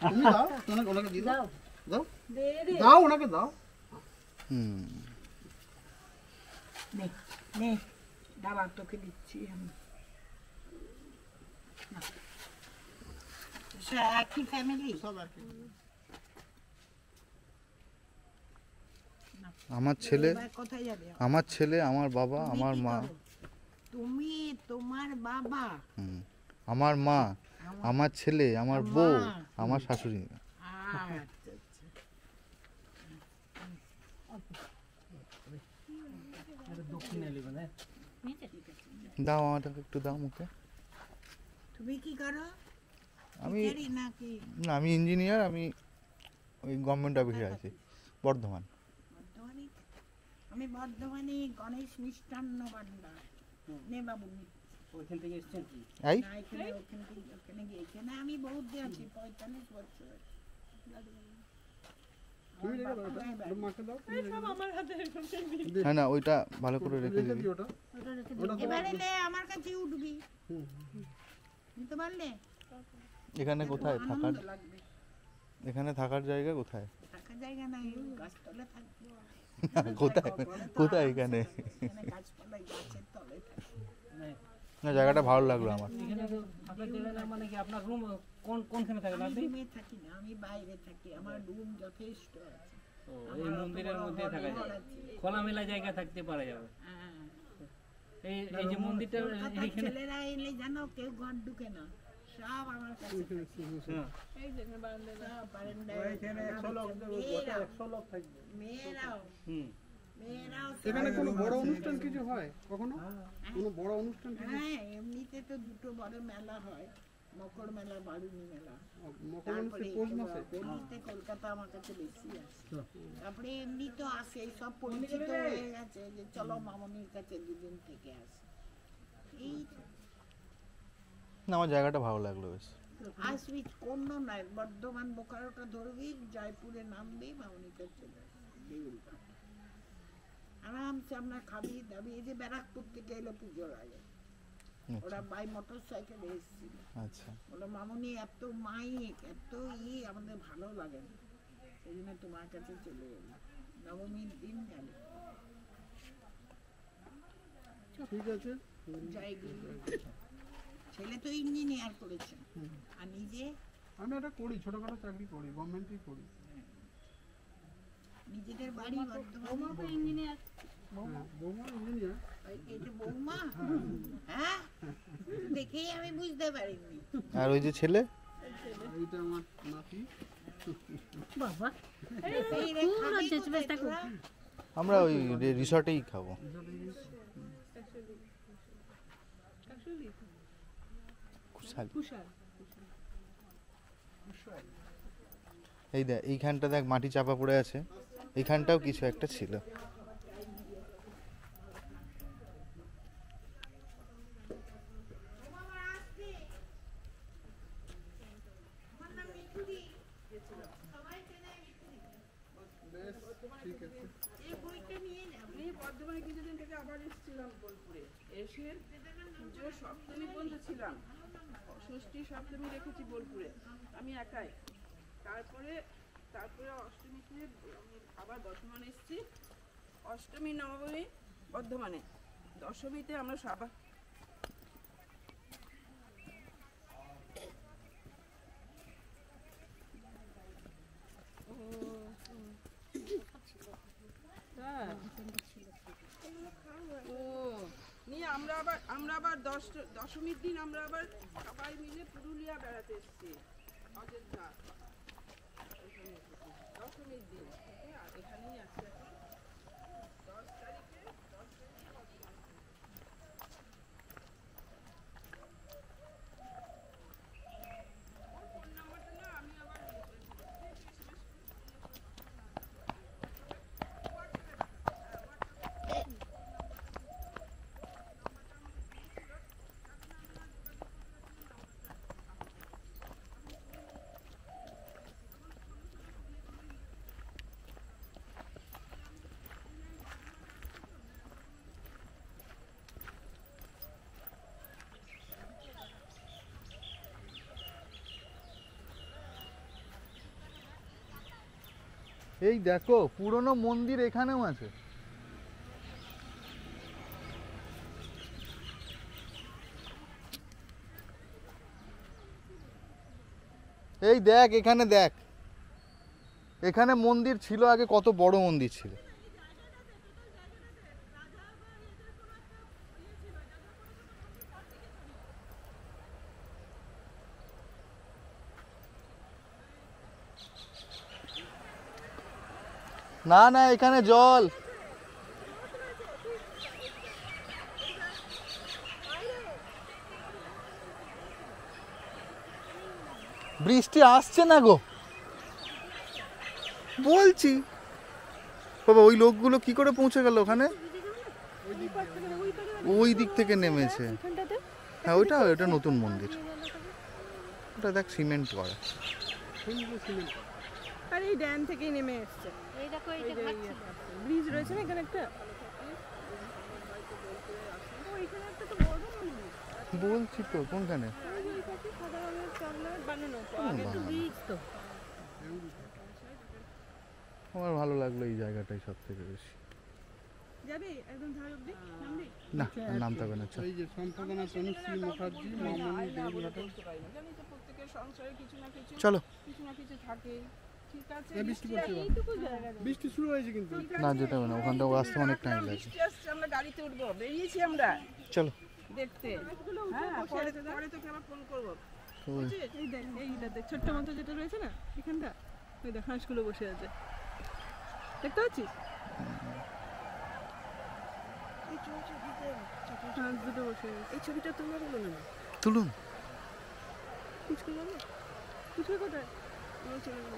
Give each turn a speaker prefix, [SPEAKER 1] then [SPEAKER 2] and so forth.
[SPEAKER 1] তুমি দাও, ওনাকে দিয়ে দাও। দাও দাও, ওনাকে দাও।
[SPEAKER 2] নে নে দাঁড়া, তোকে দিচ্ছি আমি। একই ফ্যামিলি,
[SPEAKER 1] সব একই।
[SPEAKER 3] আমার ছেলে,
[SPEAKER 2] কোথায় যাবে?
[SPEAKER 3] আমার ছেলে, আমার বাবা, আমার মা।
[SPEAKER 2] তুমি, তোমার বাবা,
[SPEAKER 3] আমার মা, আমার ছেলে, আমার বউ, আমার শাশুড়ি। দাও আমাকে একটু, দাও মুখে।
[SPEAKER 2] তুমি কি করো?
[SPEAKER 3] আমি
[SPEAKER 2] নাকি?
[SPEAKER 3] না, আমি ইঞ্জিনিয়ার। আমি ওই গভর্নমেন্ট অফিসে আছি, বর্ধমান।
[SPEAKER 2] আমি বর্ধমানে গণেশ মিষ্টান্ন ভান্ডার। নে বাবু,
[SPEAKER 4] ওইখান থেকে এসেছেন কি?
[SPEAKER 3] এই
[SPEAKER 2] না এখানে, ওখানে গিয়ে এখানে আমি বহুত দিয়ে আছি, 45 বছর।
[SPEAKER 1] তুমি রেখে দাও ওটা, মাকে দাও।
[SPEAKER 3] হ্যাঁ না, ওইটা ভালো করে রেখে দিবি।
[SPEAKER 1] ওটা
[SPEAKER 2] এবারে লে আমার কাছে উঠবি, নিতে পারলে?
[SPEAKER 3] এখানে কোথায় থাকার,
[SPEAKER 2] লাগবে
[SPEAKER 3] এখানে থাকার জায়গা কোথায়?
[SPEAKER 2] থাকার জায়গা নাই, গাছতলে থাকবো।
[SPEAKER 3] কোথায় কোথায় এখানে?
[SPEAKER 2] এখানে গাছপালা, গাছের তলে থাকবো।
[SPEAKER 3] না, জায়গাটা ভালো লাগলো আমার।
[SPEAKER 4] এখানে তো ফাঁকা জায়গা না, মানে কি আপনার রুম কোনখানে থাকেন
[SPEAKER 2] আমি
[SPEAKER 4] আপনি?
[SPEAKER 2] রুমে থাকি না, আমি বাইরে থাকি, আমার রুম যথেষ্ট আছে।
[SPEAKER 4] ও, এই মন্দিরের মধ্যে থাকা যায়, খোলামেলা জায়গা থাকতে পারা যাবে।
[SPEAKER 2] হ্যাঁ,
[SPEAKER 4] এই এই যে মন্দিরটা
[SPEAKER 2] কলকাতার
[SPEAKER 4] এইখানে,
[SPEAKER 2] ছেলেরা এলে জানো কেউ ঘর ঢুকে না, সব আমার কাছে থাকে।
[SPEAKER 4] হ্যাঁ,
[SPEAKER 2] সব বারান্দায়,
[SPEAKER 1] এখানে 100 লোক, গোটা 100 লোক থাকবে।
[SPEAKER 2] মেয়েরাও, মেয়েরাও সব-
[SPEAKER 1] এখানে কোনো বড় অনুষ্ঠান কিছু হয় কখনো? কোনো বড় অনুষ্ঠান কিছু?
[SPEAKER 2] হ্যাঁ, এমনিতে তো দুটো বড় মেলা হয়, মকর মেলা, বারুণী মেলা।
[SPEAKER 1] মকর অনুষ্ঠান পৌষ মাসে?
[SPEAKER 2] এমনিতে কলকাতা আমার কাছে বেশি আসে। তারপরে এমনি তো আসে, সব পরিচিত হয়ে গেছে যে চলো মামনির কাছে দুদিন থেকে আসে। এই
[SPEAKER 3] না, আমার জায়গাটা ভালো লাগলো বেশ।
[SPEAKER 2] আসবি, কোনো নয়, বর্ধমান বোকারোটা ধরবি, জয়পুরে নামবি, মামনিতে চলে আসবি, দেউলঘাট। আরামসে আমরা খাবি দাবি। এই যে ব্যারাকপুর থেকে এলো পুজোর আগে, ওরা বাই মোটর সাইকেলে এসেছিল।
[SPEAKER 3] আচ্ছা,
[SPEAKER 2] বলো মামনি এত মাইক, এত আমাদের ভালো লাগে না, সেই জন্য তোমার কাছে চলে এলো। নবমীর দিন গেল।
[SPEAKER 1] ঠিক আছে।
[SPEAKER 2] জয় গুরু। ছেলে তো ইঞ্জিনিয়ার করেছে, আর নিজে
[SPEAKER 1] আমি একটা করি, ছোটখাটো চাকরি করি, গভর্নমেন্টই করি।
[SPEAKER 2] নিজেদের বাড়ি বর্ধমানে। ইঞ্জিনিয়ার,
[SPEAKER 1] বৌমা ইঞ্জিনিয়ার।
[SPEAKER 2] এই যে বৌমা, হ্যাঁ দেখেই আমি বুঝতে পারিনি।
[SPEAKER 3] আর ওই যে ছেলে,
[SPEAKER 1] এইটা আমার নাতি।
[SPEAKER 5] বাবা
[SPEAKER 2] এই রে, খাবি কোথায় তোরা?
[SPEAKER 3] আমরা ওই রিসর্টেই খাবো। এই দেখ, এইখানটা দেখ মাটি চাপা পড়ে আছে, এইখানটাও কিছু একটা ছিল।
[SPEAKER 6] বর্ধমানে কিছুদিন থেকে আবার এসেছিলাম বোলপুরে, এসে পুজো সপ্তমী পর্যন্ত ছিলাম, ষষ্ঠী সপ্তমী রেখেছি বোলপুরে আমি একাই। তারপরে অষ্টমীতে আমি আবার বর্ধমানে এসেছি, অষ্টমী নবমী বর্ধমানে, দশমীতে আমরা সবাই নিয়ে আমরা আবার দশমীর দিন আমরা আবার সবাই মিলে পুরুলিয়া বেড়াতে এসেছি, অযোধ্যা। দশমীর দিন এখানেই আছি এখন। 10 তারিখে ফোন নাম্বারটা না আমি আবার
[SPEAKER 3] এই দেখো পুরনো মন্দির এখানেও আছে। এই দেখ এখানে দেখ, এখানে মন্দির ছিল আগে, কত বড় মন্দির ছিল। না না এখানে জল। বৃষ্টি আসছে না গো, বলছি। বাবা ওই লোকগুলো কি করে পৌঁছে গেল ওখানে? ওই দিক থেকে নেমেছে। হ্যাঁ ওইটা ওটা নতুন মন্দির, ওটা দেখ সিমেন্ট করা।
[SPEAKER 6] আর এই ড্যাম থেকেই নেমে এসছে।
[SPEAKER 5] এই দেখো এই যে খাচ্ছিল।
[SPEAKER 6] ব্রিজ রয়েছে না এখানে একটা।
[SPEAKER 3] বলছি তো কোনখানে?
[SPEAKER 6] সাদা রঙের চামড়ার বানানো।
[SPEAKER 5] আগে তো ব্রিজ তো।
[SPEAKER 3] আমার ভালো লাগলো এই জায়গাটাই সব থেকে বেশি।
[SPEAKER 6] যাবি একদম ধার অব্দি নামবি?
[SPEAKER 3] না আর নামতে হবে না, চল।
[SPEAKER 1] এই যে সম্পাদনা তনুশ্রী মুখার্জি, মামনি দেউলঘাটা।
[SPEAKER 6] জানি তো প্রত্যেকের সংসারে কিছু না কিছু
[SPEAKER 3] চলো।
[SPEAKER 6] থাকে। ঠিক আছে।
[SPEAKER 1] বৃষ্টি পড়ছে এবার।
[SPEAKER 6] এইটুকু জায়গা।
[SPEAKER 1] বৃষ্টি শুরু হয়েছে কিন্তু।
[SPEAKER 3] না যেতে হবে না, ওখানটাও আসতে অনেক টাইম লাগে।
[SPEAKER 6] বৃষ্টি আসছে, আমরা গাড়িতে উঠবো। বেরিয়েছি আমরা
[SPEAKER 3] চলো।
[SPEAKER 6] দেখতে। হ্যাঁ পরে তোকে আবার ফোন করবো।
[SPEAKER 3] ওই
[SPEAKER 6] এই দেখ এইটা দেখ, ছোট্ট মতো যেটা রয়েছে না এখানটা, ওই দেখ হাঁসগুলো বসে আছে, দেখতে পাচ্ছিস? হাঁস দুটো বসে আছে। এই ছবিটা তোমার হলো না?
[SPEAKER 3] তুলুন।
[SPEAKER 6] পুচকে বলো, পুচকে কোথায়? চলে গেল।